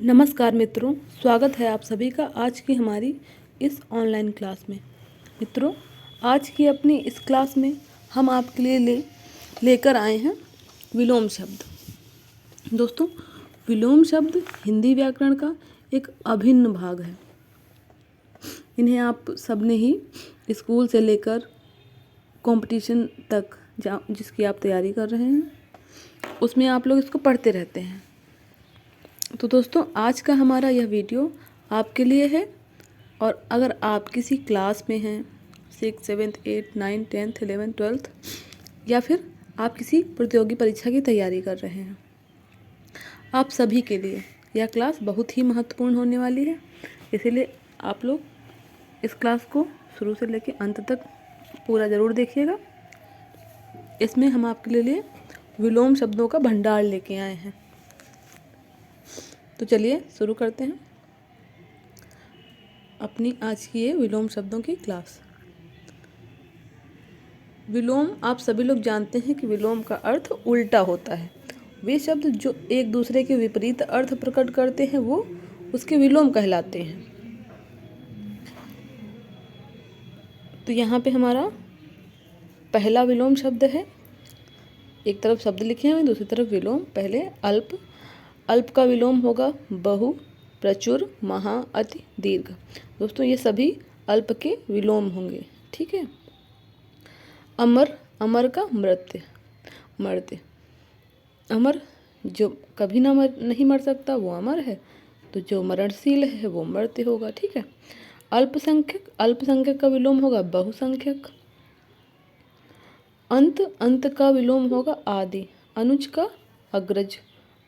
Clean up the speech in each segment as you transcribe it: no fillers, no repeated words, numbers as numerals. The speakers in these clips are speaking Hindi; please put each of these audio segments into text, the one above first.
नमस्कार मित्रों, स्वागत है आप सभी का आज की हमारी इस ऑनलाइन क्लास में। मित्रों, आज की अपनी इस क्लास में हम आपके लिए लेकर आए हैं विलोम शब्द। दोस्तों, विलोम शब्द हिंदी व्याकरण का एक अभिन्न भाग है। इन्हें आप सबने ही स्कूल से लेकर कंपटीशन तक जिसकी आप तैयारी कर रहे हैं उसमें आप लोग इसको पढ़ते रहते हैं। तो दोस्तों, आज का हमारा यह वीडियो आपके लिए है। और अगर आप किसी क्लास में हैं 6, 7, 8, 9, 10, 11, 12 या फिर आप किसी प्रतियोगी परीक्षा की तैयारी कर रहे हैं, आप सभी के लिए यह क्लास बहुत ही महत्वपूर्ण होने वाली है। इसीलिए आप लोग इस क्लास को शुरू से लेकर अंत तक पूरा ज़रूर देखिएगा। इसमें हम आपके लिए विलोम शब्दों का भंडार लेके आए हैं। तो चलिए शुरू करते हैं अपनी आज की ये विलोम शब्दों की क्लास। विलोम, आप सभी लोग जानते हैं कि विलोम का अर्थ उल्टा होता है। वे शब्द जो एक दूसरे के विपरीत अर्थ प्रकट करते हैं वो उसके विलोम कहलाते हैं। तो यहाँ पे हमारा पहला विलोम शब्द है। एक तरफ शब्द लिखे हैं, दूसरी तरफ विलोम। पहले अल्प। अल्प का विलोम होगा बहु, प्रचुर, महा, अति, दीर्घ। दोस्तों, ये सभी अल्प के विलोम होंगे, ठीक है। अमर, अमर का मृत्य, मर्त्य। अमर जो कभी नहीं मर सकता वो अमर है, तो जो मरणशील है वो मर्त्य होगा, ठीक है। अल्पसंख्यक, अल्पसंख्यक का विलोम होगा बहुसंख्यक। अंत, अंत का विलोम होगा आदि। अनुज का अग्रज।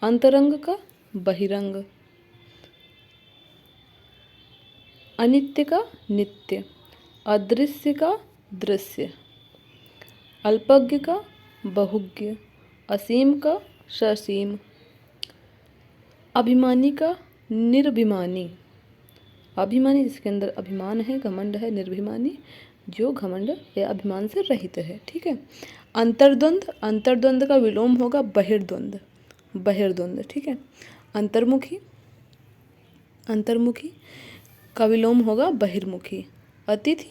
अंतरंग का बहिरंग। अनित्य का नित्य। अदृश्य का दृश्य। अल्पज्ञ का बहुज्ञ। असीम का ससीम। अभिमानी का निर्भिमानी। अभिमानी जिसके अंदर अभिमान है, घमंड है। निर्भिमानी जो घमंड या अभिमान से रहित है, ठीक है। अंतर्द्वंद, अंतर्द्वंद का विलोम होगा बहिर्द्वंद, बहिर्द्वंद, ठीक है। अंतर्मुखी, अंतर्मुखी का विलोम होगा बहिर्मुखी। अतिथि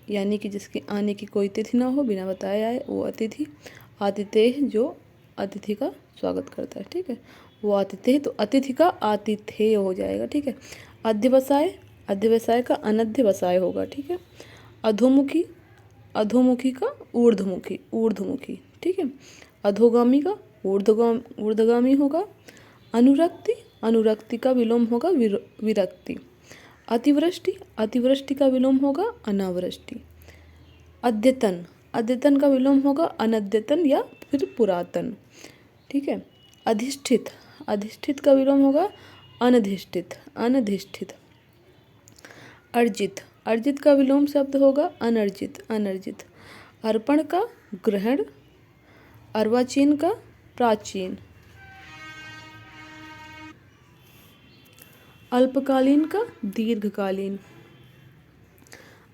यानी कि जिसके आने की कोई तिथि ना हो, बिना बताए आए, वो अतिथि। आतिथेय जो अतिथि का स्वागत करता है, ठीक है, वो आतिथेय। तो अतिथि का आतिथेय हो जाएगा, ठीक है। अध्यवसाय, अध्यवसाय का अनध्यवसाय होगा, ठीक है। अधोमुखी, अधोमुखी का ऊर्ध्वमुखी, ऊर्ध्वमुखी, ठीक है। अधोगामी का ऊर्ध्वगामी होगा। अनुरक्ति, अनुरक्ति का विलोम होगा विरक्ति। अतिवृष्टि, अतिवृष्टि का विलोम होगा अनावृष्टि। अद्यतन, अद्यतन का विलोम होगा अनद्यतन या फिर पुरातन, ठीक है। अधिष्ठित, अधिष्ठित का विलोम होगा अनधिष्ठित, अनधिष्ठित। अर्जित, अर्जित का विलोम शब्द होगा अनर्जित, अनर्जित। अर्पण का ग्रहण। अर्वाचीन का प्राचीन। अल्पकालीन का दीर्घकालीन।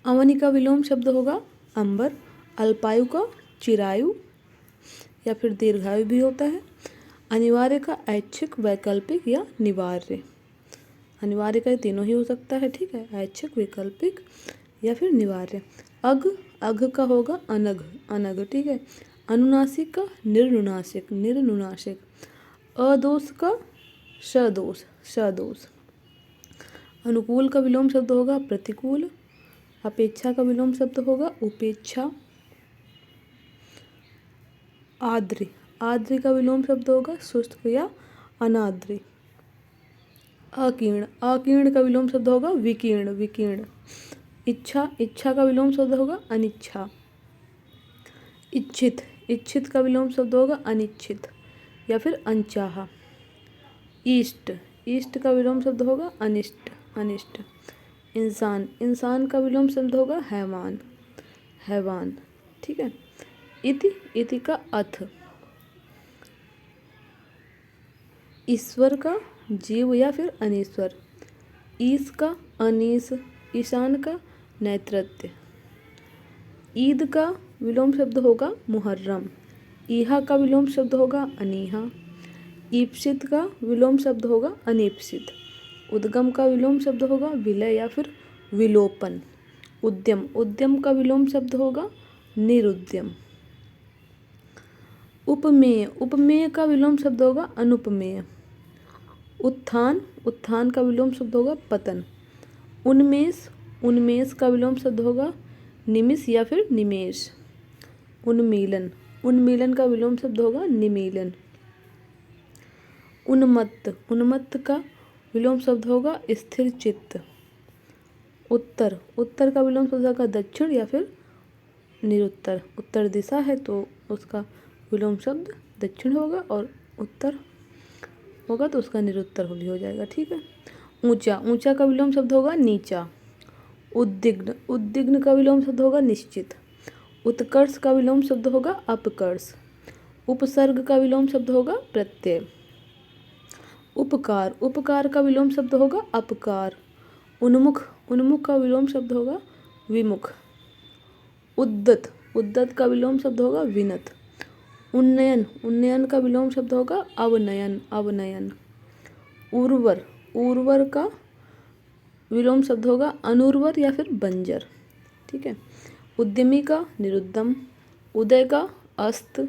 अवनि का विलोम शब्द होगा अंबर। अल्पायु का चिरायु या फिर दीर्घायु भी होता है। अनिवार्य का ऐच्छिक, वैकल्पिक या निवार्य। अनिवार्य का तीनों ही हो सकता है, ठीक है, ऐच्छिक, वैकल्पिक या फिर निवार्य। अघ, अघ का होगा अनघ, अनघ, ठीक है। अनुनासिक का निर्नुनासिक, निर्नुनासिक। अदोष का सदोष, सदोष। अनुकूल का विलोम शब्द होगा प्रतिकूल। अपेक्षा का विलोम शब्द होगा उपेक्षा। आद्रि, आद्रि का विलोम शब्द होगा शुष्क या अनाद्रि। अकीर्ण, अकीर्ण का विलोम शब्द होगा विकीर्ण, विकीर्ण। इच्छा, इच्छा का विलोम शब्द होगा अनिच्छा। इच्छित, इच्छित का विलोम शब्द होगा अनिच्छित या फिर अनचाहा। इष्ट, इष्ट का विलोम शब्द होगा अनिष्ट, अनिष्ट। इंसान, इंसान का विलोम शब्द होगा हैवान, हैवान, ठीक है। इति, इति का अथ। ईश्वर का जीव या फिर अनीश्वर। ईश का अनीश। ईशान का नैत्रत्य। ईद का विलोम शब्द होगा मुहर्रम। ईहा का विलोम शब्द होगा अनीहा। ईप्सित का विलोम शब्द होगा अनीप्सित। उद्गम का विलोम शब्द होगा विलय या फिर विलोपन। उद्यम, उद्यम का विलोम शब्द होगा निरुद्यम। उपमेय, उपमेय का विलोम शब्द होगा अनुपमेय। उत्थान, उत्थान का विलोम शब्द होगा पतन। उन्मेष, उन्मेष का विलोम शब्द होगा निमिष या फिर निमेष। उन्मीलन, उन्मीलन का विलोम शब्द होगा निमीलन। उन्मत्त, उन्मत्त का विलोम शब्द होगा स्थिर चित्त। उत्तर, उत्तर का विलोम शब्द होगा दक्षिण या फिर निरुत्तर। उत्तर दिशा है तो उसका विलोम शब्द दक्षिण होगा और उत्तर होगा तो उसका निरुत्तर भी हो जाएगा। ठीक है। ऊंचा, ऊंचा का विलोम शब्द होगा नीचा। उद्विग्न, उद्विग्न का विलोम शब्द होगा निश्चित। उत्कर्ष का विलोम शब्द होगा अपकर्ष। उपसर्ग का विलोम शब्द होगा प्रत्यय। उपकार, उपकार का विलोम शब्द होगा अपकार। उन्मुख, उन्मुख का विलोम शब्द होगा विमुख। उद्दत, उद्दत का विलोम शब्द होगा विनत। उन्नयन, उन्नयन का विलोम शब्द होगा अवनयन, अवनयन। उर्वर, उर्वर का विलोम शब्द होगा अनुर्वर या फिर बंजर। ठीक है। उद्यमी का निरुद्यम। उदय का अस्त।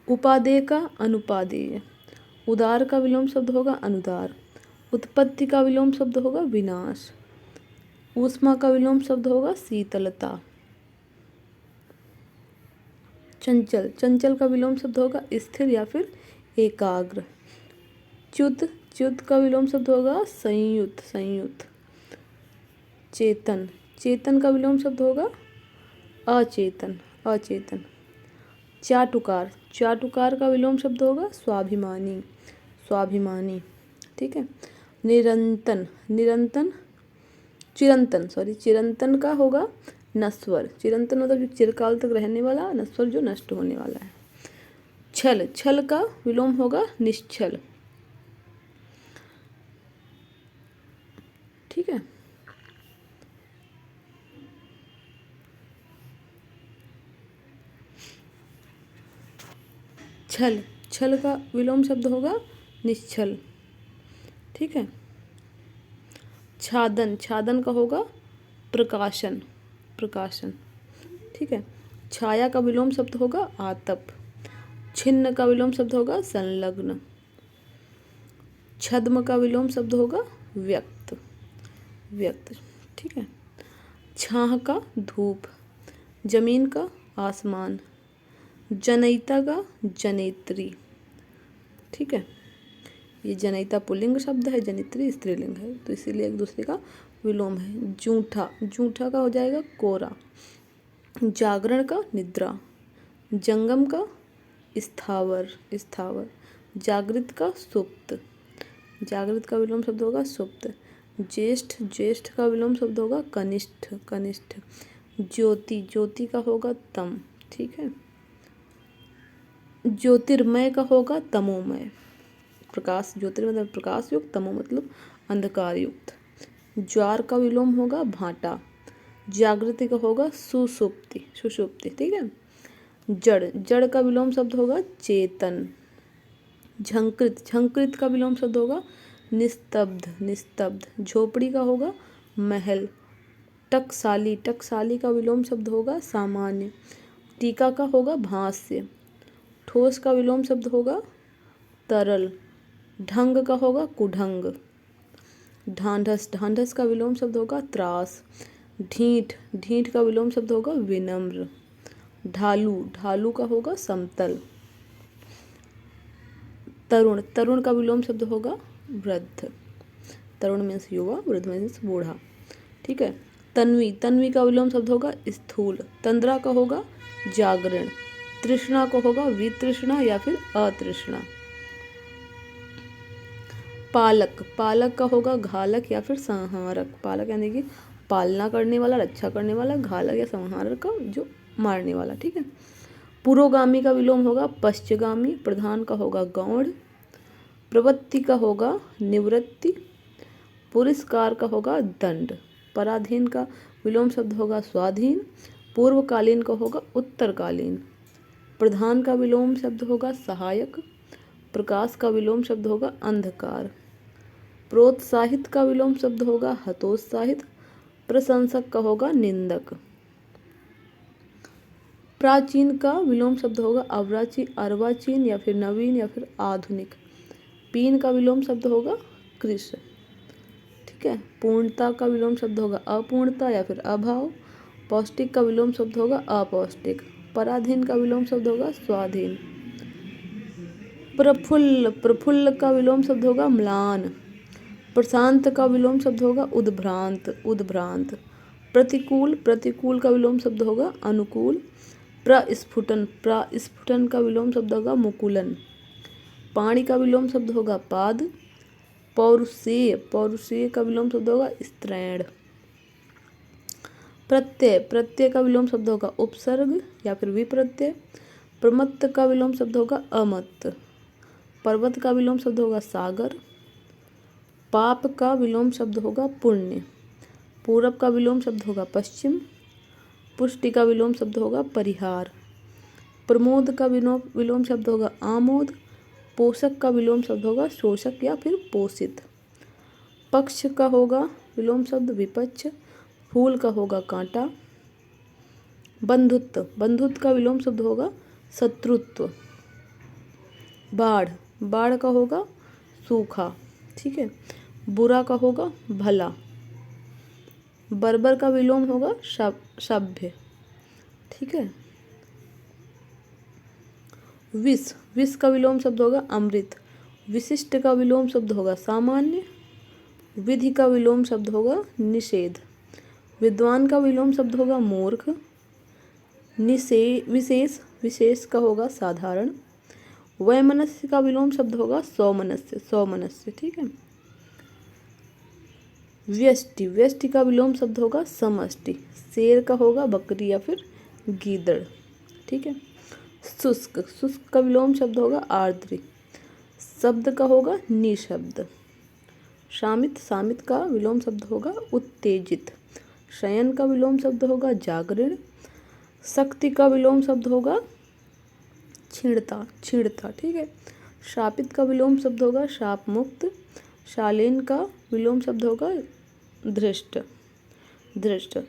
उपादेय का अनुपादेय। उदार का विलोम शब्द होगा अनुदार। उत्पत्ति का विलोम शब्द होगा विनाश। ऊष्मा का विलोम शब्द होगा शीतलता। चंचल, चंचल का विलोम शब्द होगा स्थिर या फिर एकाग्र। च्युत, च्युत का विलोम शब्द होगा संयुत, संयुत। चेतन, चेतन का विलोम शब्द होगा अचेतन, अचेतन। चाटुकार, चाटुकार का विलोम शब्द होगा स्वाभिमानी, स्वाभिमानी। ठीक है। निरंतन, निरंतन, चिरंतन, सॉरी, चिरंतन का होगा नश्वर। चिरंतन मतलब जो चिरकाल तक रहने वाला, नश्वर जो नष्ट होने वाला है। छल, छल का विलोम होगा निश्छल। ठीक है। छल, छल का विलोम शब्द होगा निश्छल। ठीक है। छादन, छादन का होगा प्रकाशन, प्रकाशन। ठीक है। छाया का विलोम शब्द होगा आतप। छिन्न का विलोम शब्द होगा संलग्न। छद्म का विलोम शब्द होगा व्यक्त, व्यक्त। ठीक है। छाह का धूप। जमीन का आसमान। जनयिता का जनेत्री। ठीक है। ये जनयिता पुल्लिंग शब्द है, जनित्री स्त्रीलिंग है, तो इसीलिए एक दूसरे का विलोम है। जूठा, जूठा का हो जाएगा कोरा। जागरण का निद्रा। जंगम का स्थावर, स्थावर। जागृत का सुप्त। जागृत का विलोम शब्द होगा सुप्त। ज्येष्ठ, ज्येष्ठ का विलोम शब्द होगा कनिष्ठ, कनिष्ठ। ज्योति, ज्योति का होगा तम। ठीक है। ज्योतिर्मय का होगा तमोमय। प्रकाश, ज्योतिर मतलब प्रकाश युक्त, तमो मतलब अंधकार युक्त। ज्वार का विलोम होगा भाटा। जागृति का होगा सुषुप्ति, सुषुप्ति। ठीक है। जड़, जड़ का विलोम शब्द होगा चेतन। झंकृत, झंकृत का विलोम शब्द होगा निस्तब्ध, निस्तब्ध। झोपड़ी का होगा महल। टकसाली, टकसाली का विलोम शब्द होगा सामान्य। टीका का होगा भाष्य। ठोस का विलोम शब्द होगा तरल। ढंग का होगा कुढंग। ढांढस, ढांढस का विलोम शब्द होगा त्रास। ढीठ, ढीठ का विलोम शब्द होगा विनम्र। ढालू, ढालू का होगा समतल। तरुण, तरुण का विलोम शब्द होगा वृद्ध। तरुण मीन्स युवा, वृद्ध मीन्स बूढ़ा। ठीक है। तन्वी, तन्वी का विलोम शब्द होगा स्थूल। तंद्रा का होगा जागरण। तृष्णा को होगा वितृष्णा या फिर अतृष्णा। पालक, पालक का होगा घालक या फिर संहारक। पालक यानी कि पालना करने वाला, रक्षा करने वाला। घालक या संहारक का जो मारने वाला। ठीक है। पुरोगामी का विलोम होगा पश्चगामी। प्रधान का होगा गौड़। प्रवृत्ति का होगा निवृत्ति। पुरस्कार का होगा दंड। पराधीन का विलोम शब्द होगा स्वाधीन। पूर्वकालीन का होगा उत्तरकालीन। प्रधान का विलोम शब्द होगा सहायक। प्रकाश का विलोम शब्द होगा अंधकार। प्रोत्साहित का विलोम शब्द होगा हतोत्साहित। प्रशंसक का होगा निंदक। प्राचीन का विलोम शब्द होगा अर्वाचीन या फिर नवीन या फिर आधुनिक। पीन का विलोम शब्द होगा कृष। ठीक है। पूर्णता का विलोम शब्द होगा अपूर्णता या फिर अभाव। पौष्टिक का विलोम शब्द होगा अपौष्टिक। पराधीन का विलोम शब्द होगा स्वाधीन। प्रफुल्ल का विलोम शब्द होगा म्लान। प्रशांत का विलोम शब्द होगा उद्भ्रांत। प्रतिकूल का विलोम शब्द होगा अनुकूल। प्रस्फुटन का विलोम शब्द होगा मुकुलन। पाणी का विलोम शब्द होगा पाद। पौरुषेय का विलोम शब्द होगा स्त्रैण। प्रत्यय का विलोम शब्द होगा उपसर्ग या फिर विप्रत्यय। प्रमत्त का विलोम शब्द होगा अमत्त। पर्वत का विलोम शब्द होगा सागर। पाप का विलोम शब्द होगा पुण्य। पूरब का विलोम शब्द होगा पश्चिम। पुष्टि का विलोम शब्द होगा परिहार। प्रमोद का विलोम शब्द होगा आमोद। पोषक का विलोम शब्द होगा शोषक या फिर पोषित। पक्ष का होगा विलोम शब्द विपक्ष। फूल का होगा कांटा। बंधुत्व का विलोम शब्द होगा शत्रुत्व। बाढ़ का होगा सूखा। ठीक है। बुरा का होगा भला। बर्बर का विलोम होगा सभ्य। ठीक है। विष का विलोम शब्द होगा अमृत। विशिष्ट का विलोम शब्द होगा सामान्य। विधि का विलोम शब्द होगा निषेध। विद्वान का विलोम शब्द होगा मूर्ख। विशेष का होगा साधारण। वैमनस्य का विलोम शब्द होगा सौमनस्य। ठीक है। व्यष्टि का विलोम शब्द होगा समष्टि। शेर का होगा बकरी या फिर गीदड़। ठीक है। शुष्क का विलोम शब्द होगा आर्द्र। शब्द का होगा निशब्द। शामित का विलोम शब्द होगा उत्तेजित। शयन का विलोम शब्द होगा जागरण। शक्ति का विलोम शब्द होगा छिड़ता। ठीक है। शापित का विलोम शब्द होगा शाप मुक्त। शालीन का विलोम शब्द होगा धृष्ट।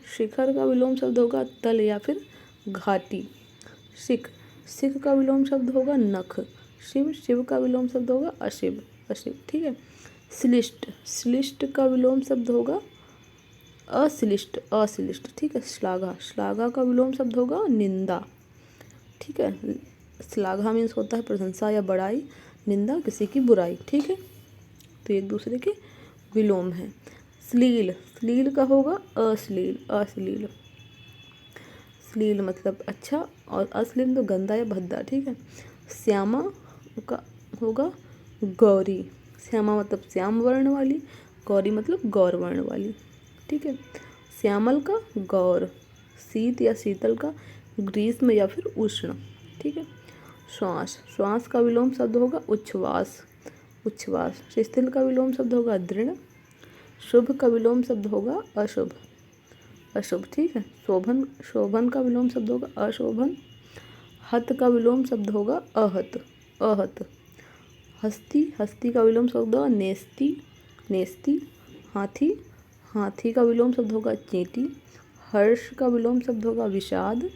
शिखर का विलोम शब्द होगा तल या फिर घाटी। सिख का विलोम शब्द होगा नख। शिव का विलोम शब्द होगा अशिव। ठीक है। श्लिष्ट का विलोम शब्द होगा अश्लिष्ट। ठीक है। श्लाघा का विलोम शब्द होगा निंदा। ठीक है। श्लाघा मीन्स होता है प्रशंसा या बड़ाई। निंदा किसी की बुराई। ठीक है। तो एक दूसरे के विलोम है। श्लील का होगा अश्लील। श्लील मतलब अच्छा और अश्लील तो गंदा या भद्दा। ठीक है। श्यामा का होगा गौरी। श्यामा मतलब श्याम वर्ण वाली। गौरी मतलब गौर वर्ण वाली। ठीक है। श्यामल का गौर। शीत या शीतल का ग्रीष्म या फिर उष्ण। ठीक है। श्वास का विलोम शब्द होगा उच्छ्वास। शिथिल का विलोम शब्द होगा दृढ़। शुभ का विलोम शब्द होगा अशुभ। ठीक है। शोभन का विलोम शब्द होगा अशोभन। हत का विलोम शब्द होगा आहत। हस्ती का विलोम शब्द होगा नेस्ती। हाथी का विलोम शब्द होगा चींटी। हर्ष का विलोम शब्द होगा विषाद।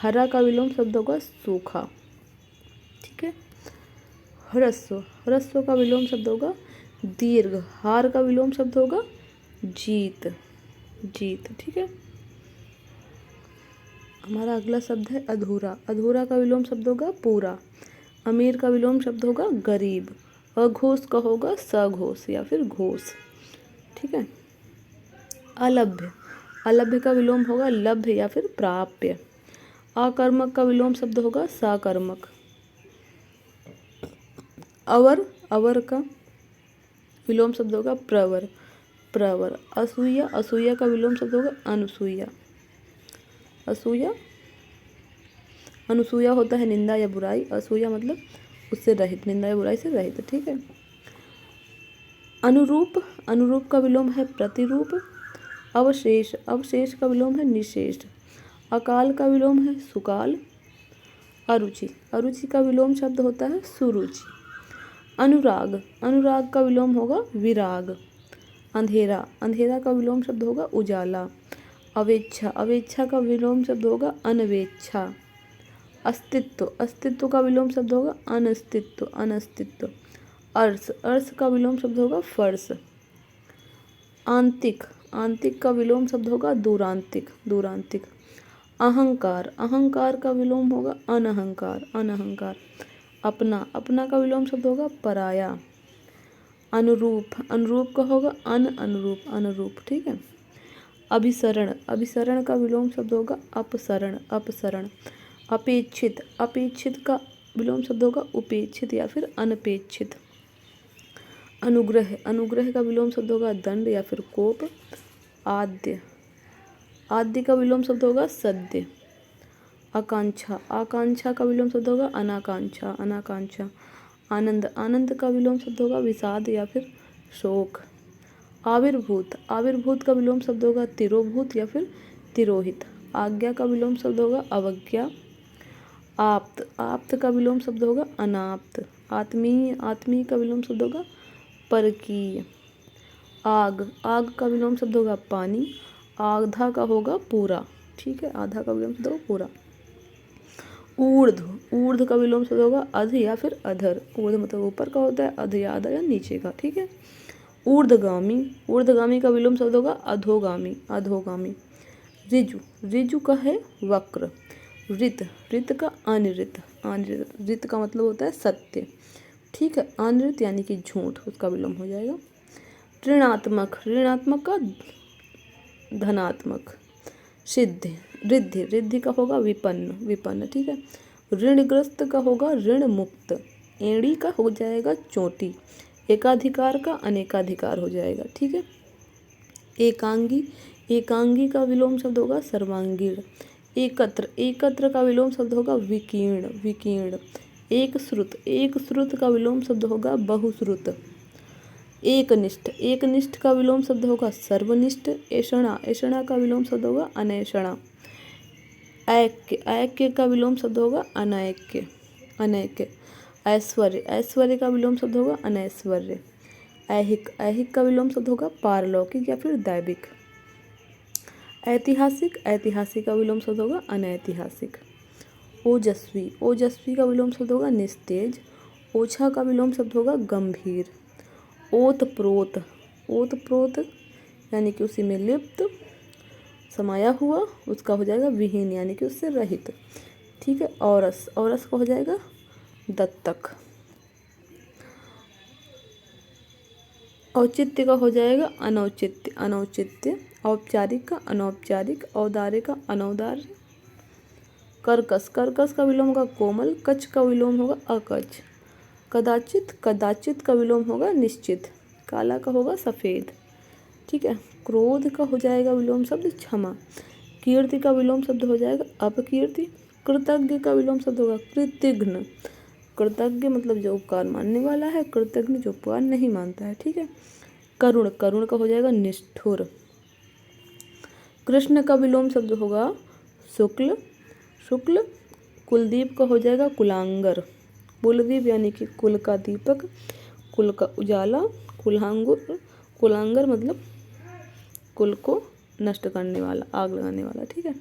हरा का विलोम शब्द होगा सूखा। ठीक है। ह्रस्व का विलोम शब्द होगा दीर्घ। हार का विलोम शब्द होगा जीत। ठीक है। हमारा अगला शब्द है अधूरा का विलोम शब्द होगा पूरा। अमीर का विलोम शब्द होगा गरीब। अघोष का होगा सघोष या फिर घोष। ठीक है। अलभ्य का विलोम होगा लभ्य या फिर प्राप्य। अकर्मक का विलोम शब्द होगा सकर्मक। अवर का विलोम शब्द होगा प्रवर। असूया का विलोम शब्द होगा अनुसूया होता है निंदा या बुराई। असूया मतलब उससे रहित, निंदा या बुराई से रहित। ठीक है। अनुरूप का विलोम है प्रतिरूप। अवशेष का विलोम है निशेष। अकाल का विलोम है सुकाल। अरुचि का विलोम शब्द होता है सुरुचि। अनुराग, अनुराग का विलोम होगा विराग। अंधेरा, अंधेरा का विलोम शब्द होगा उजाला। अवेच्छा, अवेच्छा का विलोम शब्द होगा अनवेच्छा। अस्तित्व, अस्तित्व का विलोम शब्द होगा अनस्तित्व, अनस्तित्व। अर्श, अर्श का विलोम शब्द होगा फर्श। आंतिक, आंतिक का विलोम शब्द होगा दूरांतिक, दूरांतिक। अहंकार, अहंकार का विलोम होगा अनहंकार, अनहंकार। अपना, अपना का विलोम शब्द होगा पराया। अनुरूप, अनुरूप का होगा अनुरूप, अनुरूप। ठीक है। अभिसरण, अभिसरण का विलोम शब्द होगा अपसरण, अपसरण। अपेक्षित, अपेक्षित का विलोम शब्द होगा उपेक्षित या फिर अनपेक्षित। अनुग्रह, अनुग्रह का विलोम शब्द होगा दंड या फिर कोप। आद्य, आद्य का विलोम शब्द होगा सद्य। आकांक्षा, आकांक्षा का विलोम शब्द होगा अनाकांक्षा, अनाकांक्षा। आनंद, आनंद का विलोम शब्द होगा विषाद या फिर शोक। आविर्भूत, आविर्भूत का विलोम शब्द होगा तिरोभूत या फिर तिरोहित। आज्ञा का विलोम शब्द होगा अवज्ञा। आप्त, आप्त का विलोम शब्द होगा अनाप्त। आत्मीय, आत्मीय का विलोम शब्द होगा परकीय। आग, आग का विलोम शब्द होगा पानी। आधा का होगा पूरा। ठीक है, आधा का विलोम शब्द होगा पूरा। ऊर्ध्व, ऊर्ध्व का विलोम शब्द होगा अध या फिर अधर। ऊर्ध्व मतलब ऊपर का होता है, अध या अधर या नीचे का। ठीक है। ऊर्ध्वगामी, ऊर्ध्वगामी का विलोम शब्द होगा अधोगामी, अधोगामी। ऋजु, ऋजु का है वक्र। ऋत, ऋत का अनिऋत, अनिऋत। ऋत का मतलब होता है सत्य। ठीक है। अनिऋत यानी कि झूठ, उसका विलोम हो जाएगा। ऋणात्मक, ऋणात्मक का धनात्मक। सिद्धि, रिद्धि, रिद्धि का होगा विपन्न, विपन्न। ठीक है। ऋणग्रस्त का होगा ऋण मुक्त। एड़ी का हो जाएगा चोटी। एकाधिकार का अनेकाधिकार हो जाएगा। ठीक है। एकांगी, एकांगी का विलोम शब्द होगा सर्वांगीण। एकत्र, एकत्र का विलोम शब्द होगा विकीर्ण, विकीर्ण। एक श्रुत, एक श्रुत का विलोम शब्द होगा बहुश्रुत। एकनिष्ठ, एकनिष्ठ का विलोम शब्द होगा सर्वनिष्ठ। ऐषणा, ऐषणा का विलोम शब्द होगा अनैषणा। ऐक्य, ऐक्य का विलोम शब्द होगा अनैक्य, अनैक्य। ऐश्वर्य, ऐश्वर्य का विलोम शब्द होगा अनैश्वर्य। ऐहिक, ऐहिक का विलोम शब्द होगा पारलौकिक या फिर दैविक। ऐतिहासिक, ऐतिहासिक का विलोम शब्द होगा अनैतिहासिक। ओजस्वी, ओजस्वी का विलोम शब्द होगा निस्तेज। ओछा का विलोम शब्द होगा गंभीर। ओतप्रोत, ओतप्रोत यानी कि उसी में लिप्त समाया हुआ, उसका हो जाएगा विहीन यानी कि उससे रहित। ठीक है। औरस, औरस का हो जाएगा दत्तक। औचित्य का हो जाएगा अनौचित्य, अनौचित्य। औपचारिक का अनौपचारिक। औदार्य का अनौदार्य। कर्कश, कर्कश का विलोम होगा कोमल। कच का विलोम होगा अकच। कदाचित, कदाचित का विलोम होगा निश्चित। काला का होगा सफ़ेद। ठीक है। क्रोध का हो जाएगा विलोम शब्द क्षमा। कीर्ति का विलोम शब्द हो जाएगा अपकीर्ति। कृतज्ञ का विलोम शब्द होगा कृतघ्न। कृतज्ञ मतलब जो उपकार मानने वाला है, कृतज्ञ जो उपकार नहीं मानता है। ठीक है। करुण, करुण का हो जाएगा निष्ठुर। कृष्ण का विलोम शब्द होगा शुक्ल, शुक्ल। कुलदीप का हो जाएगा कुलांगर। कुलदीप यानी कि कुल का दीपक, कुल का उजाला। कुल्हांगुर, कुलांगर मतलब कुल को नष्ट करने वाला, आग लगाने वाला। ठीक है।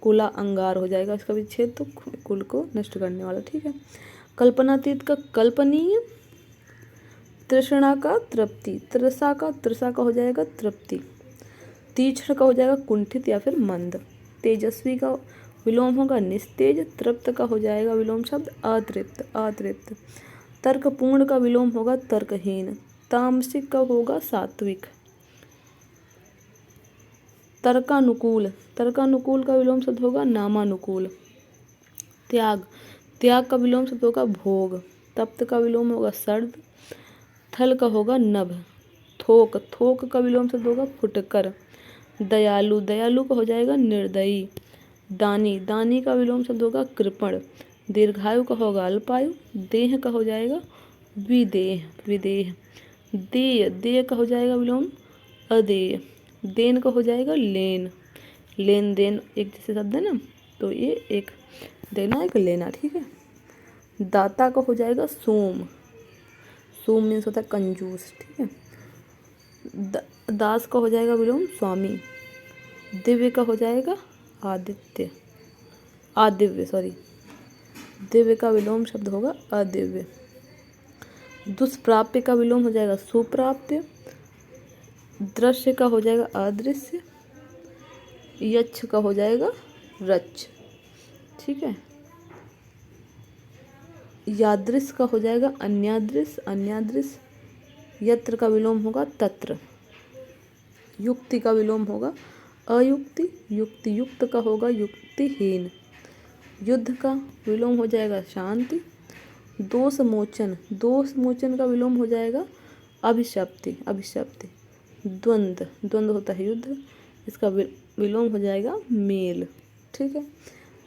कुला अंगार हो जाएगा इसका विच्छेद, तो कुल को नष्ट करने वाला। ठीक है। कल्पनातीत का कल्पनीय। तृष्णा का तृप्ति। तृषा का, तृषा का हो जाएगा तृप्ति। तीक्ष्ण का हो जाएगा कुंठित या फिर मंद। तेजस्वी का विलोम होगा निस्तेज। तृप्त का हो जाएगा विलोम शब्द अतृप्त, अतृप्त। तर्कपूर्ण का विलोम होगा तर्कहीन। तामसिक का होगा सात्विक। तर्कानुकूल, तर्कानुकूल का विलोम शब्द होगा नामानुकूल। त्याग, त्याग का विलोम शब्द होगा भोग। तप्त का विलोम होगा सर्द। थल का होगा नभ। थोक, थोक का विलोम शब्द होगा फुटकर। दयालु, दयालु का हो जाएगा निर्दयी। दानी, दानी का विलोम शब्द होगा कृपण। दीर्घायु का होगा अल्पायु। देह का हो जाएगा विदेह, विदेह। देय, देय का हो जाएगा विलोम अदेय। देन का हो जाएगा लेन, लेन देन एक जैसे शब्द है ना, तो ये एक देना एक लेना। ठीक है। दाता का हो जाएगा सोम। सू मीन्स होता है कंजूस, ठीक है। दास का हो जाएगा विलोम स्वामी। दिव्य का हो जाएगा आदित्य, आदिव्य सॉरी, दिव्य का विलोम शब्द होगा अदिव्य। दुष्प्राप्य का विलोम हो जाएगा सुप्राप्य। दृश्य का हो जाएगा अदृश्य। यच्छ का हो जाएगा रच, ठीक है। यादृश का हो जाएगा अन्यादृश, अन्यादृश। यत्र का विलोम होगा तत्र। युक्ति का विलोम होगा अयुक्ति, युक्ति युक्त का होगा युक्तिहीन। युद्ध का विलोम हो जाएगा शांति। दोष मोचन, दोष मोचन का विलोम हो जाएगा अभिशप्ति, अभिशप्ति। द्वंद्व, द्वंद्व होता है युद्ध, इसका विलोम हो जाएगा मेल, ठीक है।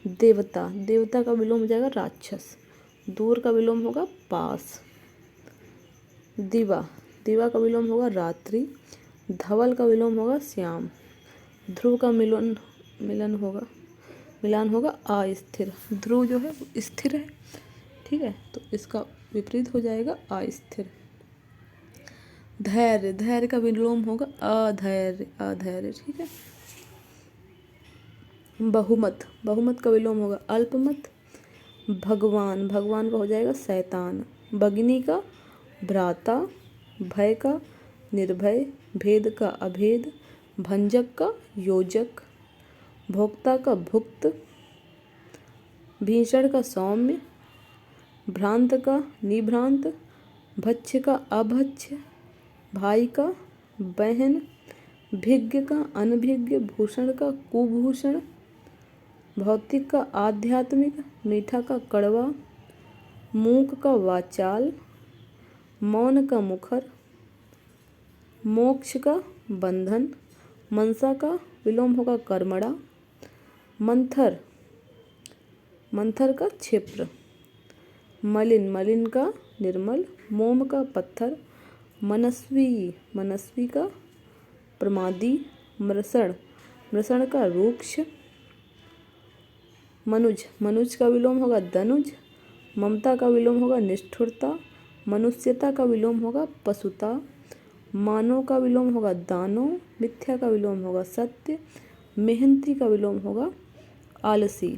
देवता, देवता का विलोम हो जाएगा राक्षस। दूर का विलोम होगा पास। दिवा, दिवा का विलोम होगा रात्रि। धवल का विलोम होगा श्याम। ध्रुव का मिलन होगा अस्थिर। ध्रुव जो है वो स्थिर है, ठीक है, तो इसका विपरीत हो जाएगा अस्थिर। धैर्य, धैर्य का विलोम होगा अधैर्य, अधैर्य, ठीक है। बहुमत, बहुमत का विलोम होगा अल्पमत। भगवान, भगवान का हो जाएगा शैतान। भगिनी का भ्राता। भय का निर्भय। भेद का अभेद। भंजक का योजक। भोक्ता का भुक्त। भीषण का सौम्य। भ्रांत का निभ्रांत। भक्ष्य का अभक्ष्य। भाई का बहन। भिज्ञ का अनभिज्ञ। भूषण का कुभूषण। भौतिक का आध्यात्मिक। मीठा का कड़वा। मूक का वाचाल। मौन का मुखर। मोक्ष का बंधन। मनसा का विलोम होगा कर्मणा। मंथर, मंथर का क्षिप्र। मलिन, मलिन का निर्मल। मोम का पत्थर। मनस्वी, मनस्वी का प्रमादी। मृषण, मृषण का रूक्ष। मनुज, मनुज का विलोम होगा दनुज। ममता का विलोम होगा निष्ठुरता। मनुष्यता का विलोम होगा पशुता। मानव का विलोम होगा दानव। मिथ्या का विलोम होगा सत्य। मेहनती का विलोम होगा आलसी।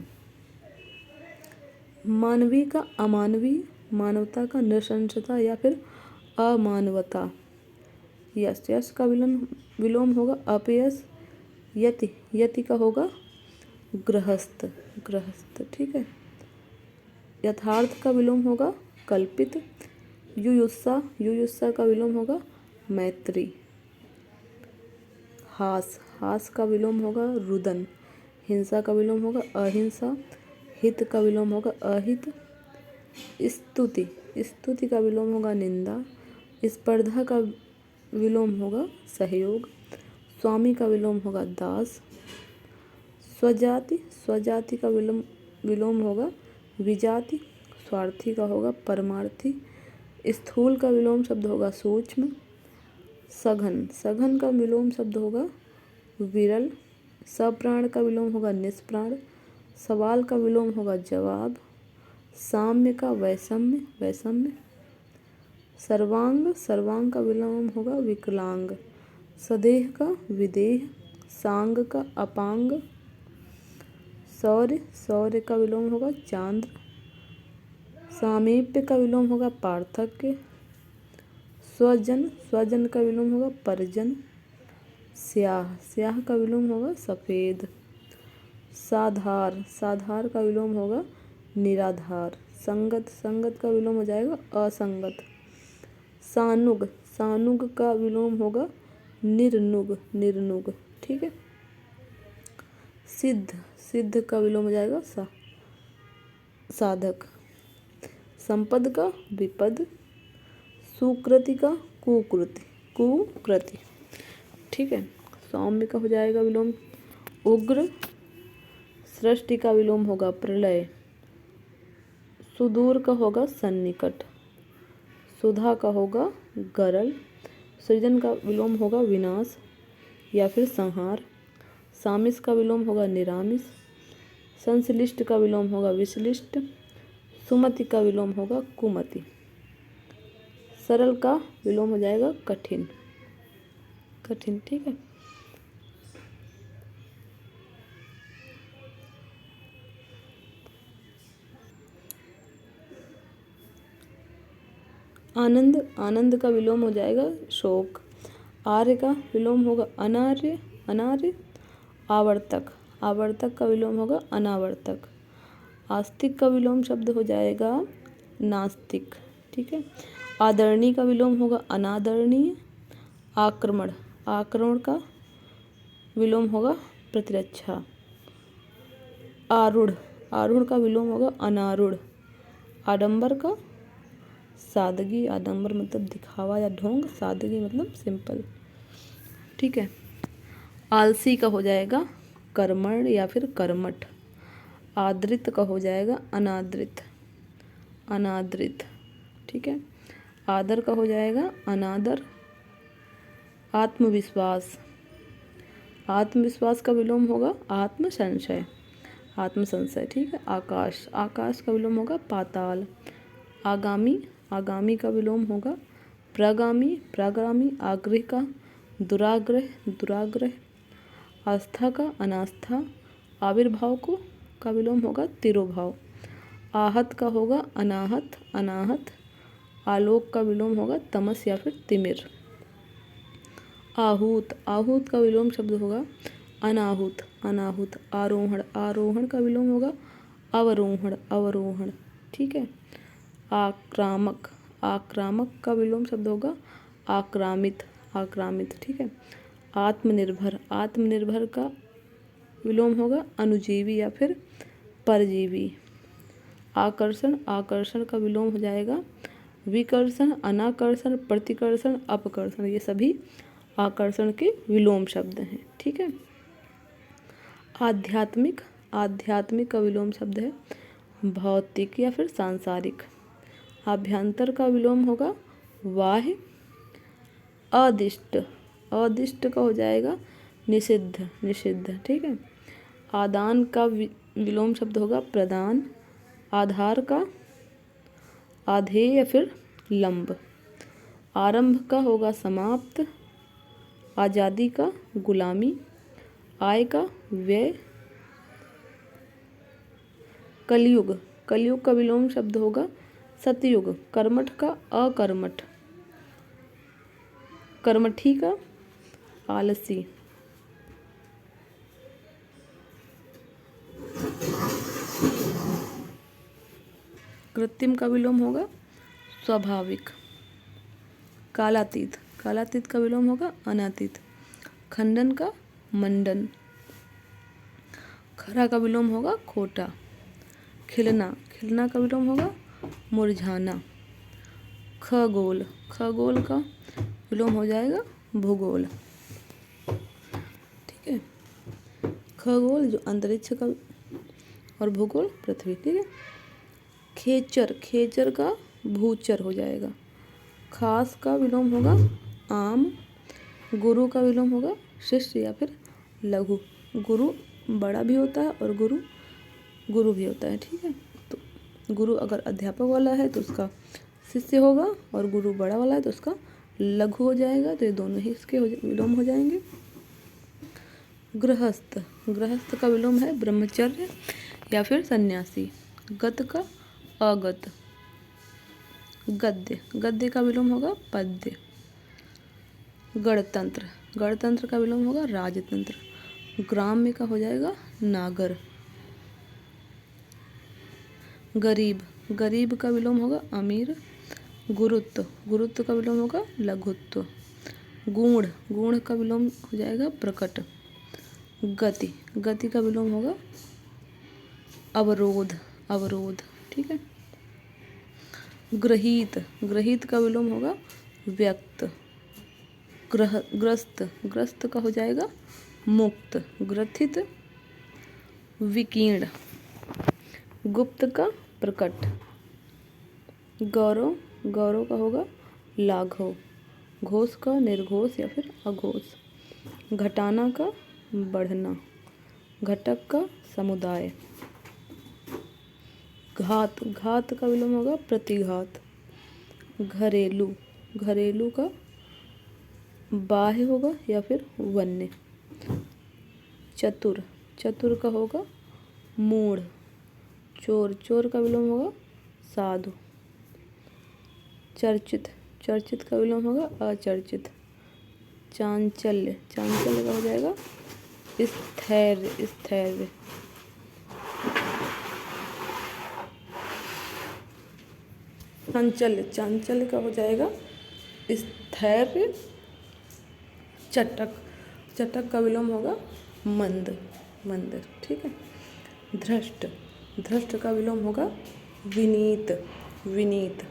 मानवीय का अमानवीय। मानवता का नृशंसता या फिर अमानवता। यश, यश का विलोम होगा अपयश। यति, यति का होगा गृहस्थ, गृहस्थ, ठीक है। यथार्थ का विलोम होगा कल्पित। युयुत्सा, युयुत्सा का विलोम होगा मैत्री। हास, हास का विलोम होगा रुदन। हिंसा का विलोम होगा अहिंसा। हित का विलोम होगा अहित। स्तुति, स्तुति का विलोम होगा निंदा। स्पर्धा का विलोम होगा सहयोग। स्वामी का विलोम होगा दास। स्वजाति, स्वजाति का विलोम होगा विजाति। स्वार्थी का होगा परमार्थी। स्थूल का विलोम शब्द होगा सूक्ष्म। सघन, सघन का विलोम शब्द होगा विरल। सप्राण का विलोम होगा निष्प्राण। सवाल का विलोम होगा जवाब। साम्य का वैषम्य, वैषम्य। सर्वांग, सर्वांग का विलोम होगा विकलांग। सदेह का विदेह। सांग का अपांग। शौर्य, शौर्य का विलोम होगा चांद्र। सामीप्य का विलोम होगा पार्थक्य। स्वजन, स्वजन का विलोम होगा परिजन। स्याह, स्याह का विलोम होगा सफ़ेद। साधार, साधार का विलोम होगा निराधार। संगत, संगत का विलोम हो जाएगा असंगत। सानुग, सानुग का विलोम होगा निर्नुग, निर्नुग, ठीक है। सिद्ध, सिद्ध का विलोम हो जाएगा साधक। संपद का विपद। सुकृति का कुकृति, कुकृति, ठीक है। सौम्य का हो जाएगा विलोम उग्र। सृष्टि का विलोम होगा प्रलय। सुदूर का होगा सन्निकट। सुधा का होगा गरल। सृजन का विलोम होगा विनाश या फिर संहार। सामिस का विलोम होगा निरामिस। संश्लिष्ट का विलोम होगा विश्लिष्ट। सुमति का विलोम होगा कुमति। सरल का विलोम हो जाएगा कठिन, कठिन। ठीक है। आनंद, आनंद का विलोम हो जाएगा शोक। आर्य का विलोम होगा अनार्य, अनार्य। आवर्तक, आवर्तक का विलोम होगा अनावर्तक। आस्तिक का विलोम शब्द हो जाएगा नास्तिक। ठीक है। आदरणीय का विलोम होगा अनादरणीय। आक्रमण, आक्रमण का विलोम होगा प्रतिरक्षा। आरूढ़, आरूढ़ का विलोम होगा अनारूढ़। आडंबर का सादगी, आडंबर मतलब दिखावा या ढोंग, सादगी मतलब सिंपल। ठीक है। आलसी का हो जाएगा कर्मण या फिर कर्मठ। आदृत का हो जाएगा अनादृत, अनादृत। ठीक है। आदर का हो जाएगा अनादर। आत्मविश्वास, आत्मविश्वास का विलोम होगा आत्मसंशय, आत्मसंशय। ठीक है। आकाश, आकाश का विलोम होगा पाताल। आगामी, आगामी का विलोम होगा प्रगामी, प्रगामी। आग्रह का दुराग्रह, दुराग्रह। आस्था का अनास्था। आविर्भाव को का विलोम होगा तिरोभाव। आहत का होगा अनाहत, अनाहत। आलोक का विलोम होगा तमस या फिर तिमिर। आहूत, आहूत का विलोम शब्द होगा अनाहुत, अनाहुत। आरोहण, आरोहण का विलोम होगा अवरोहण, अवरोहण। ठीक है। आक्रामक, आक्रामक का विलोम शब्द होगा आक्रामित, आक्रामित। ठीक है। आत्मनिर्भर, आत्मनिर्भर का विलोम होगा अनुजीवी या फिर परजीवी। आकर्षण, आकर्षण का विलोम हो जाएगा विकर्षण, अनाकर्षण, प्रतिकर्षण, अपकर्षण। ये सभी आकर्षण के विलोम शब्द हैं। ठीक है। आध्यात्मिक, आध्यात्मिक का विलोम शब्द है भौतिक या फिर सांसारिक। आभ्यंतर का विलोम होगा बाह्य। अदिष्ट, अदिष्ट का हो जाएगा निषिद्ध, निषिद्ध। ठीक है। आदान का विलोम शब्द होगा प्रदान। आधार का आधेय या फिर लंब। आरंभ का होगा समाप्त। आज़ादी का गुलामी। आय का व्यय। कलयुग, कलयुग का विलोम शब्द होगा सतयुग। कर्मठ का अकर्मठ। कर्मठी का आलसी। कृत्रिम का विलोम होगा स्वाभाविक। कालातीत, कालातीत का विलोम होगा अनातीत। खंडन का मंडन। खरा का विलोम होगा खोटा। खिलना, खिलना का विलोम होगा मुरझाना। खगोल, खगोल का विलोम हो जाएगा भूगोल। ठीक है। खगोल जो अंतरिक्ष का और भूगोल पृथ्वी। ठीक है। खेचर, खेचर का भूचर हो जाएगा। खास का विलोम होगा आम। गुरु का विलोम होगा शिष्य या फिर लघु। गुरु बड़ा भी होता है और गुरु गुरु भी होता है। ठीक है। तो गुरु अगर अध्यापक वाला है तो उसका शिष्य होगा और गुरु बड़ा वाला है तो उसका लघु हो जाएगा। तो ये दोनों ही इसके विलोम हो जाएंगे। गृहस्थ, गृहस्थ का विलोम है ब्रह्मचर्य या फिर सन्यासी। गत का अगत। गद्य, गद्य का विलोम होगा पद्य। गणतंत्र, गणतंत्र का विलोम होगा राजतंत्र। ग्राम्य का हो जाएगा नागर। गरीब, गरीब का विलोम होगा अमीर। गुरुत्व, गुरुत्व का विलोम होगा लघुत्व। गूढ़, गूढ़ का विलोम हो जाएगा प्रकट। गति, गति का विलोम होगा अवरोध, अवरोध। ठीक है। ग्रहीत, ग्रहीत का विलोम होगा व्यक्त। ग्रस्त, ग्रस्त का हो जाएगा मुक्त। ग्रथित विकीर्ण। गुप्त का प्रकट। गौरव, गौरव का होगा लाघव। घोष का निर्घोष या फिर अघोष। घटाना का बढ़ना। घटक का समुदाय। घात, घात का विलोम होगा प्रतिघात। घरेलू, घरेलू का बाह्य होगा या फिर वन्य। चतुर, चतुर का होगा मूढ़। चोर, चोर का विलोम होगा साधु। चर्चित, चर्चित का विलोम होगा अचर्चित। चांचल्य, चांचल्य का हो जाएगा स्थैर्य, स्थैर्य। चांचल्य, चांचल्य का हो जाएगा स्थैर्य। चटक, चटक का विलोम होगा मंद, मंद। ठीक है। धृष्ट, धृष्ट का विलोम होगा विनीत, विनीत।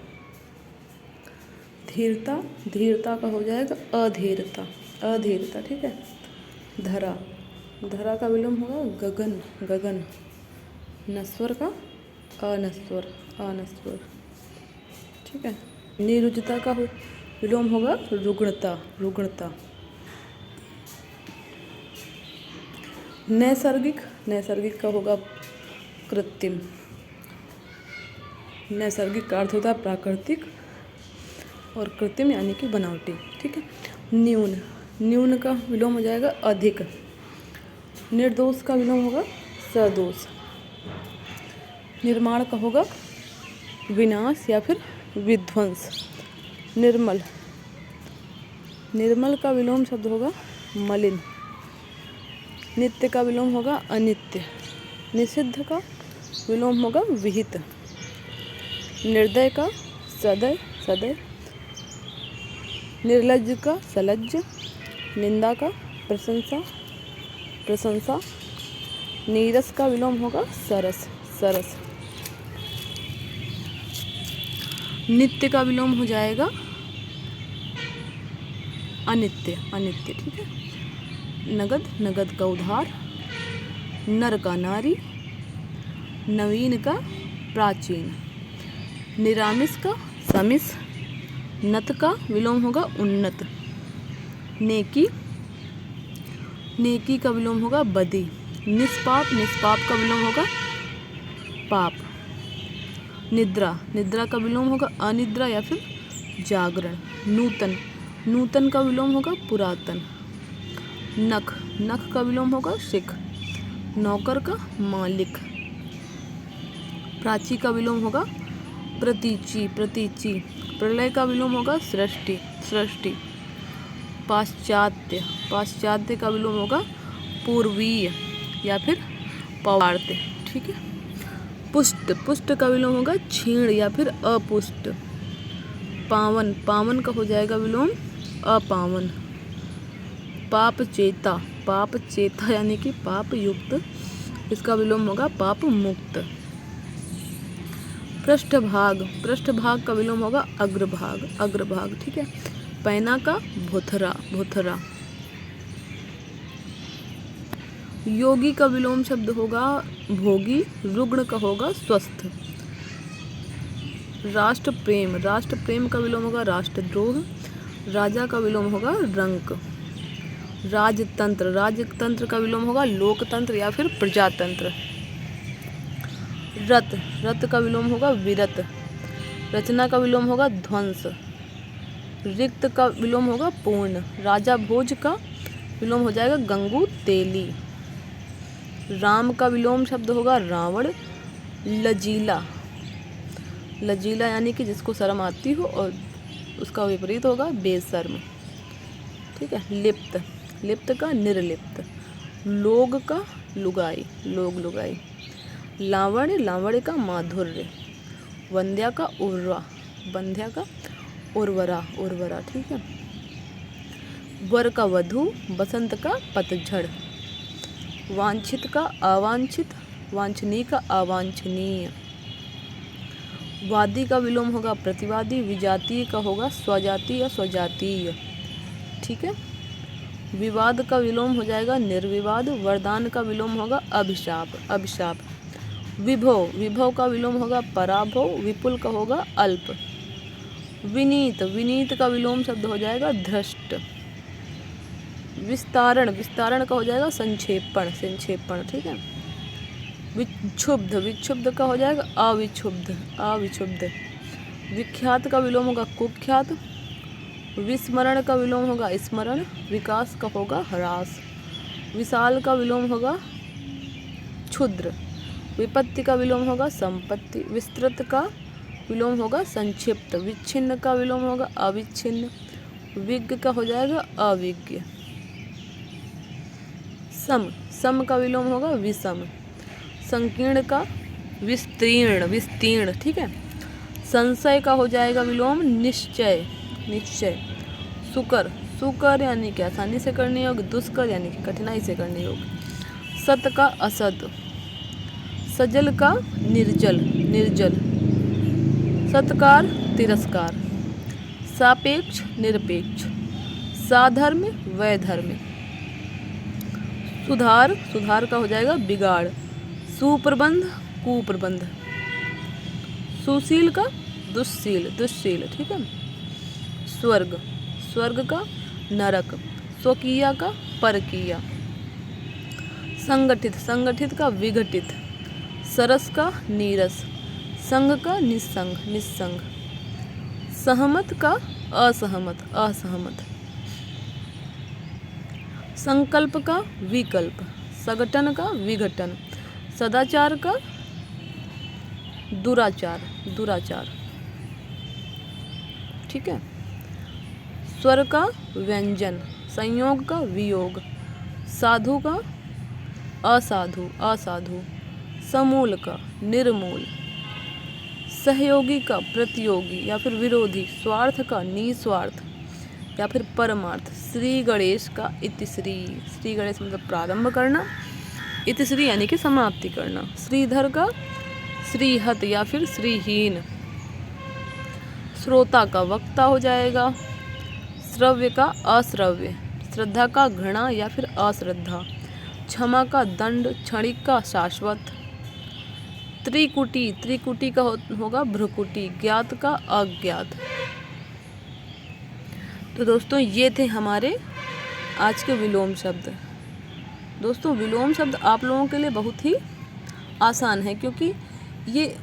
धीरता, धीरता का हो जाएगा अधीरता, अधीरता। ठीक है। धरा, धरा का विलोम होगा गगन, गगन। नश्वर का अनश्वर, अनश्वर। ठीक है। निरुजता का विलोम होगा रुग्णता, रुग्णता। नैसर्गिक, नैसर्गिक का होगा कृत्रिम। नैसर्गिक का अर्थ होता है प्राकृतिक और कृत्रिम यानी कि बनावटी। ठीक है। न्यून, न्यून का विलोम हो जाएगा अधिक। निर्दोष का विलोम होगा सदोष। निर्माण का होगा विनाश या फिर विध्वंस। निर्मल, निर्मल का विलोम शब्द होगा मलिन। नित्य का विलोम होगा अनित्य। निषिद्ध का विलोम होगा विहित। निर्दय का सदय, सदय। निर्लज्ज का सलज्ज। निंदा का प्रशंसा, प्रशंसा। नीरस का विलोम होगा सरस, सरस। नित्य का विलोम हो जाएगा अनित्य, अनित्य। ठीक है। नगद, नगद का उधार। नर का नारी। नवीन का प्राचीन। निरामिष का समिष। नत का विलोम होगा उन्नत। नेकी, नेकी का विलोम होगा बदी। निष्पाप, निष्पाप का विलोम होगा पाप। निद्रा, निद्रा का विलोम होगा अनिद्रा या फिर जागरण। नूतन, नूतन का विलोम होगा पुरातन। नख, नख का विलोम होगा शिख। नौकर का मालिक। प्राची का विलोम होगा प्रतीची, प्रतीची। प्रलय का विलोम होगा सृष्टि, सृष्टि। पाश्चात्य, पाश्चात्य का विलोम होगा पूर्वीय या फिर पौवार्त्य। ठीक है। पुष्ट, पुष्ट का विलोम होगा क्षीण या फिर अपुष्ट। पावन, पावन का हो जाएगा विलोम अपावन। पाप चेता, पाप चेता यानी कि पाप युक्त, इसका विलोम होगा पाप मुक्त। पृष्ठभाग, पृष्ठभाग का विलोम होगा अग्रभाग, अग्रभाग। ठीक है। पैना का भुथरा, भुथरा। योगी का विलोम शब्द होगा भोगी। रुग्ण का होगा स्वस्थ। राष्ट्र प्रेम, राष्ट्र प्रेम का विलोम होगा राष्ट्रद्रोह। राजा का विलोम होगा रंक। राजतंत्र, राजतंत्र का विलोम होगा लोकतंत्र या फिर प्रजातंत्र। रत, रत का विलोम होगा विरत। रचना का विलोम होगा ध्वंस। रिक्त का विलोम होगा पूर्ण। राजा भोज का विलोम हो जाएगा गंगू तेली। राम का विलोम शब्द होगा रावण। लजीला, लजीला यानी कि जिसको शर्म आती हो और उसका विपरीत होगा बेशर्म। ठीक है। लिप्त, लिप्त का निर्लिप्त। लोग का लुगाई, लोग लुगाई। लावण्य, लावण्य का माधुर्य। वंध्या का उर्वा, वंध्या का उर्वरा, उर्वरा। ठीक है। वर का वधू। बसंत का पतझड़। वांछित का अवांछित। वांछनीय का अवांछनीय। वादी का विलोम होगा प्रतिवादी। विजातीय का होगा स्वजातीय या स्वजातीय। ठीक है। विवाद का विलोम हो जाएगा निर्विवाद। वरदान का विलोम होगा अभिशाप, अभिशाप। विभव, विभव का विलोम होगा पराभव। विपुल का होगा अल्प। विनीत, विनीत का विलोम शब्द हो जाएगा धृष्ट। विस्तारण, विस्तारण का हो जाएगा संक्षेपण, संक्षेपण। ठीक है। विक्षुब्ध, विक्षुब्ध का हो जाएगा अविक्षुब्ध, अविक्षुब्ध। विख्यात का विलोम होगा कुख्यात। विस्मरण का विलोम होगा स्मरण, विकास का होगा ह्रास, विशाल का विलोम होगा क्षुद्र, विपत्ति का विलोम होगा संपत्ति, विस्तृत का विलोम होगा संक्षिप्त, विच्छिन्न का विलोम होगा अविच्छिन्न, विज्ञ का हो जाएगा अविज्ञ, सम का विलोम होगा विषम, संकीर्ण का विस्तीर्ण, ठीक है। संशय का हो जाएगा विलोम निश्चय, सुकर यानी कि आसानी से करने योग्य, दुष्कर यानी कि कठिनाई से करने योग्य, सत का असत, सजल का निर्जल, सत्कार तिरस्कार, सापेक्ष निरपेक्ष, साधर्म वैधर्म, सुधार का हो जाएगा बिगाड़, सुप्रबंध कुप्रबंध, सुशील का दुश्शील, ठीक है। स्वर्ग का नरक, स्वकीय का परकीय, संगठित का विघटित, सरस का नीरस, संग का निस्संग, सहमत का असहमत, संकल्प का विकल्प, संगठन का विघटन, सदाचार का दुराचार, ठीक है। स्वर का व्यंजन, संयोग का वियोग, साधु का असाधु, समूल का निर्मूल, सहयोगी का प्रतियोगी या फिर विरोधी, स्वार्थ का निस्वार्थ या फिर परमार्थ, श्री गणेश का इतिश्री, श्री गणेश मतलब प्रारंभ करना, इतिश्री यानी कि समाप्ति करना, श्रीधर का श्रीहत या फिर श्रीहीन, श्रोता का वक्ता हो जाएगा, श्रव्य का अश्रव्य, श्रद्धा का घृणा या फिर अश्रद्धा, क्षमा का दंड, क्षणिक का शाश्वत, त्रिकुटी का होगा भ्रुकुटी, ज्ञात का अज्ञात। तो दोस्तों ये थे हमारे आज के विलोम शब्द। दोस्तों विलोम शब्द आप लोगों के लिए बहुत ही आसान है, क्योंकि ये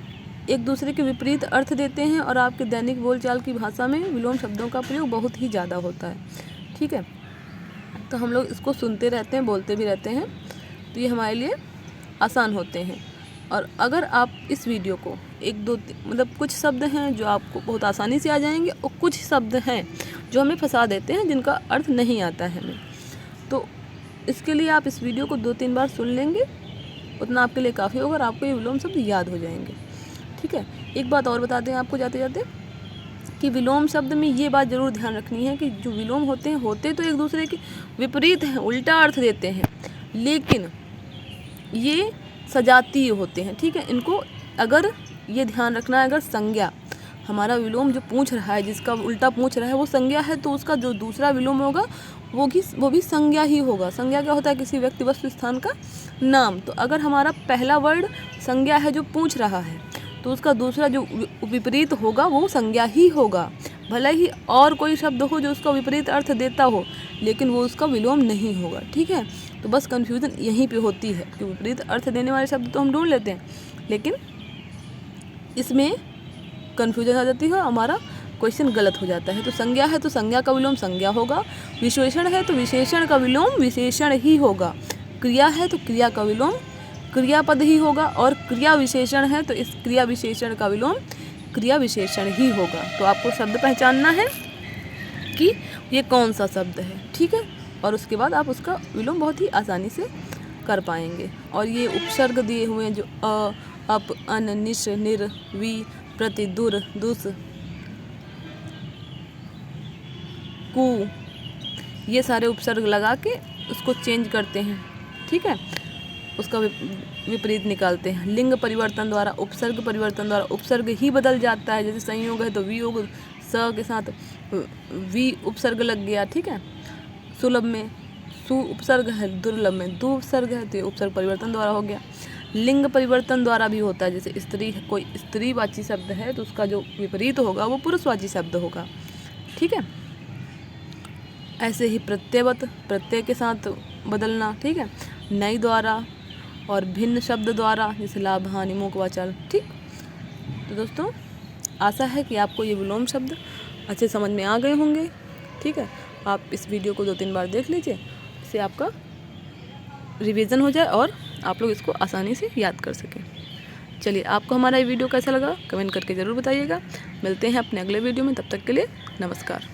एक दूसरे के विपरीत अर्थ देते हैं और आपके दैनिक बोलचाल की भाषा में विलोम शब्दों का प्रयोग बहुत ही ज़्यादा होता है, ठीक है। तो हम लोग इसको सुनते रहते हैं, बोलते भी रहते हैं, तो ये हमारे लिए आसान होते हैं। और अगर आप इस वीडियो को मतलब कुछ शब्द हैं जो आपको बहुत आसानी से आ जाएंगे और कुछ शब्द हैं जो हमें फंसा देते हैं जिनका अर्थ नहीं आता है हमें, तो इसके लिए आप इस वीडियो को 2-3 बार सुन लेंगे, उतना आपके लिए काफ़ी होगा और आपको ये विलोम शब्द याद हो जाएंगे, ठीक है। एक बात और बताते हैं आपको जाते जाते कि विलोम शब्द में ये बात ज़रूर ध्यान रखनी है कि जो विलोम होते तो एक दूसरे के विपरीत हैं, उल्टा अर्थ देते हैं, लेकिन ये सजातीय होते हैं, ठीक है। इनको अगर ये ध्यान रखना है, अगर संज्ञा हमारा विलोम जो पूछ रहा है, जिसका उल्टा पूछ रहा है वो संज्ञा है, तो उसका जो दूसरा विलोम होगा वो भी संज्ञा ही होगा। संज्ञा क्या होता है? किसी व्यक्ति वस्तु स्थान का नाम। तो अगर हमारा पहला वर्ड संज्ञा है जो पूछ रहा है, तो उसका दूसरा जो विपरीत होगा वो संज्ञा ही होगा। भले ही और कोई शब्द हो जो उसका विपरीत अर्थ देता हो, लेकिन वो उसका विलोम नहीं होगा, ठीक है। तो बस कन्फ्यूज़न यहीं पे होती है कि विपरीत अर्थ देने वाले शब्द तो हम ढूंढ लेते हैं, लेकिन इसमें कन्फ्यूजन आ जाती है, हमारा क्वेश्चन गलत हो जाता है। तो संज्ञा है तो संज्ञा का विलोम संज्ञा होगा, विशेषण है तो विशेषण का विलोम विशेषण ही होगा, क्रिया है तो क्रिया का विलोम क्रियापद ही होगा, और क्रिया विशेषण है तो इस क्रिया विशेषण का विलोम क्रिया विशेषण ही होगा। तो आपको शब्द पहचानना है कि ये कौन सा शब्द है, ठीक है, और उसके बाद आप उसका विलोम बहुत ही आसानी से कर पाएंगे। और ये उपसर्ग दिए हुए हैं जो अ, अप, अन, निश, निर, वी, प्रति, दुर, दुस, कु, ये सारे उपसर्ग लगा के उसको चेंज करते हैं, ठीक है, उसका विपरीत निकालते हैं। लिंग परिवर्तन द्वारा, उपसर्ग परिवर्तन द्वारा उपसर्ग ही बदल जाता है। जैसे संयोग है तो वियोग, स के साथ वी उपसर्ग लग गया, ठीक है। सुलभ में सु उपसर्ग है, दुर्लभ में दु उपसर्ग है, तो ये उपसर्ग परिवर्तन द्वारा हो गया। लिंग परिवर्तन द्वारा भी होता है, जैसे स्त्री, कोई स्त्रीवाची शब्द है तो उसका जो विपरीत होगा वो पुरुषवाची शब्द होगा, ठीक है। ऐसे ही प्रत्ययवत, प्रत्यय के साथ बदलना, ठीक है, नई द्वारा और भिन्न शब्द द्वारा, जैसे लाभ, हानि, मूक, वाचाल, ठीक। तो दोस्तों आशा है कि आपको ये विलोम शब्द अच्छे समझ में आ गए होंगे। ठीक है, आप इस वीडियो को 2-3 बार देख लीजिए, इससे आपका रिवीजन हो जाए और आप लोग इसको आसानी से याद कर सकें। चलिए, आपको हमारा ये वीडियो कैसा लगा कमेंट करके ज़रूर बताइएगा। मिलते हैं अपने अगले वीडियो में, तब तक के लिए नमस्कार।